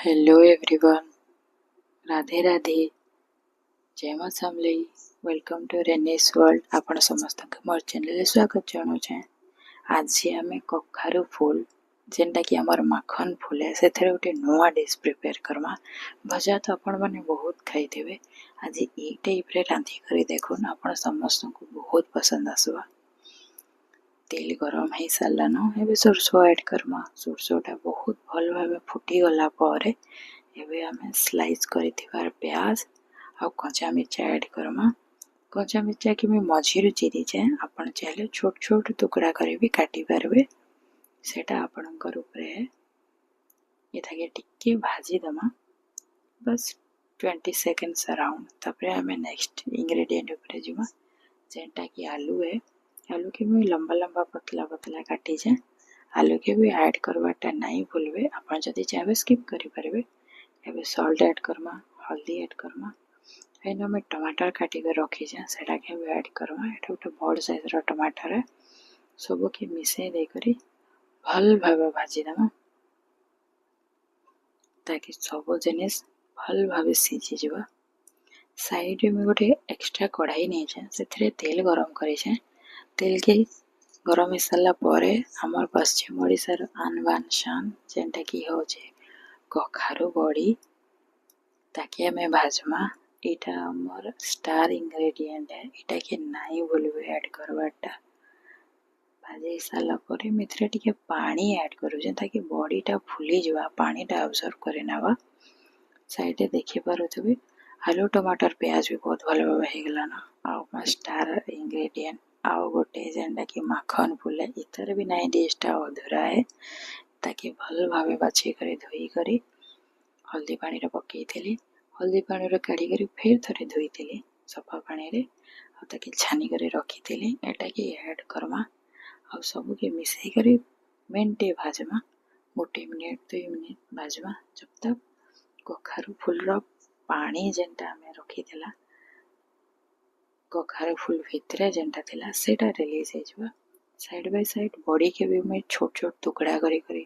Hello everyone, Radhe Radhe. जय मां Samalei. Welcome to Renis world. आपण समस्त मोर चैनल स्वागत जनाऊे। आज आम कखारू फूल जेनटा कि आमर माखन फूल है से गोटे नुआ डिश प्रिपेयर करमा। भजा तो आपण मैंने बहुत खाई। आज ये टाइप रांधि कर देखुन, आपण समस्त को बहुत पसंद आसवा। तेल गरम हो सारान ए सोरसो ऐड करमा। सोरसोटा बहुत भल भाव फुटी गला पर एबे आमे स्लाइस करिथिबार प्याज आ कच्चा मिर्चा ऐड करमा। कच्चा मिर्चा के मैं मझिरु चिरी जाए, आपण चाहे छोट छोट टुकड़ा कर भी काटी पारबे। सेटा आपणकर उपरे एथाके टिके भाजी दमा, बस 20 सेकंड्स अराउंड। तापरे आमे नेक्स्ट इंग्रेडिएंट उपरे जिमा, जेनटा कि आलू है। आलू के मैं लंबा लंबा पतला पतला काटी जाए। आलू के भी ऐड करवाटा नहीं भूलबे, आपण जदि चाहे स्किप करि पारबे। एबे सॉल्ट ऐड करमा, हल्दी ऐड करमा। एना में टमाटर काटी के रखी जा सेटा के भी ऐड करमा। एटा गोटे बड़ साइज रो टमाटर है। सब के मिसे दे करी भल भाबे भाजी दमा, ताकि सब जिनिस भल भाबे सीझी जीवा। साइड में गोटे एक्स्ट्रा कढ़ाई नहीं जाए, से तेल गरम करी जाए। तेल के गरम हो सारा पर आमर पश्चिम ओडिशार आन बान शान जेनटा कि हो कखारू बड़ी, ताकि आमे भाजमा। इटा हमर स्टार इंग्रेडिएंट है, इटा के नहीं भूलबे ऐड करवाटा। भाजी साला पर मिथरे टिके पानी ऐड करू जे, ताकि बॉडीटा फुली जवा, पानीटा अब्सॉर्ब करे नावा। साइड देखि पारुथबे आलू टमाटर प्याज भी बहुत भल भाबे हे गला ना। आ स्टार इंग्रेडिएंट आउ गोटे जेनटा कि माखन फूल है। इतर भी नहीं डिशटा अधूरा है, ताकि भल भाबे बाछी करे धोई करी हल्दी पानी रे पकई थेली। हल्दी पानी रे काढ़ी करी फिर थरे धोई थेली सफा पानी रे, आ ताकि छानी करे रखी थेली। एटा के ऐड करमा आ सब के मिसई करी मिनटे भाजमा। गोटे मिनिट 2 मिनिट भाजमा, जब तक कखारू फूल रो पानी जेनटा हमें रखी थेला कखारू फूल भितरे जेनटा थेला सेटा रिलीज हो जावा। साइड बाय साइड बॉडी के भी मैं छोट छोट टुकड़ा करी करी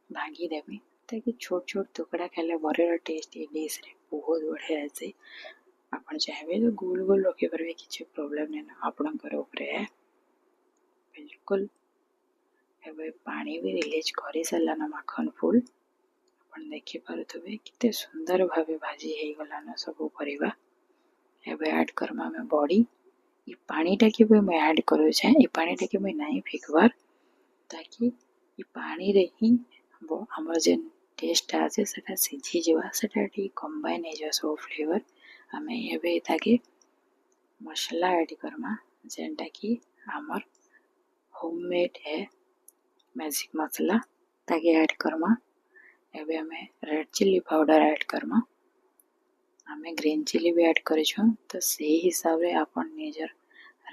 भांगी देबी, ताकि छोट छोट टुकड़ा खाले बरेर टेस्ट ये डिश रे बहुत बढ़िया आसे। आपण चाहे तो गोल गोल रखी पारबे, किछि प्रॉब्लम नै ना। आपणकर उपरे है बिल्कुल। एबे पानी भी रिलीज करी सारला ना माखन फूल। आपण देखि पारुथबे किते सुंदर भाबे भाजी हे गला ना सब परिबा। एबे ऐड करमा में बॉडी। ई पानीटा के भी मैं ऐड करू छे। ई पानीटा के मैं नहीं फेकबार, ताकि ई पानी रे ही वो हमर जेन टेस्ट आसे सेटा सिझी जवा, सेटा टी कंबाइन हे जा सब फ्लेवर। हमें एबे ताकि मसाला ऐड करमा, जेनटा कि हमर होममेड है मैजिक मसाला, ताकि ऐड करमा। एबे हमें red chilli powder add Karma. हमें ग्रीन चिल्ली भी ऐड करिछु, तो सही हिसाब रे आपण निजर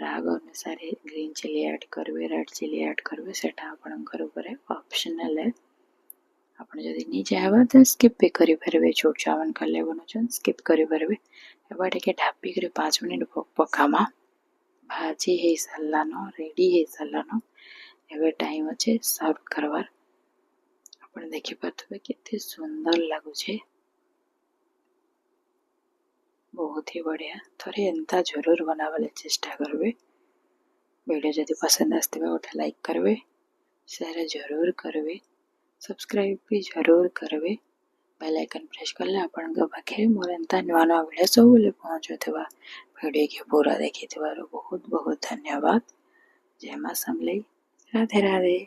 राग अनुसार ग्रीन चिल्ली ऐड करबे, रेड चिल्ली ऐड करबे। सेटा आपणकर ऊपर ऑप्शनल है। आपण जदि नहीं चाहबा तो स्किप भी करि पारबे। छोट चावन कले बनोछन स्किप करि पारबे। एबा टिके ढापी कर 5 मिनिट पकामा। भाजी हे सारला न, रेडी हे सारला न। एबे टाइम अच्छे सर्व करवार। आपण देखि पाथबे केते सुंदर लागु छे, बहुत ही बढ़िया। थोड़े एंता जरूर बनावाले चेष्टा करबे। वीडियो जदि पसंद आसतबे गोटे लाइक करबे, शेयर जरूर करबे, सब्सक्राइब भी जरूर करबे। बेल आइकन प्रेस करले आपण के पाखे मोर एंता नुआ नुआ वीडियो सब ले पहुंचुथबा। वीडियो के पूरा देखिथिबार बहुत बहुत धन्यवाद। जय मां समलेई। राधे राधे।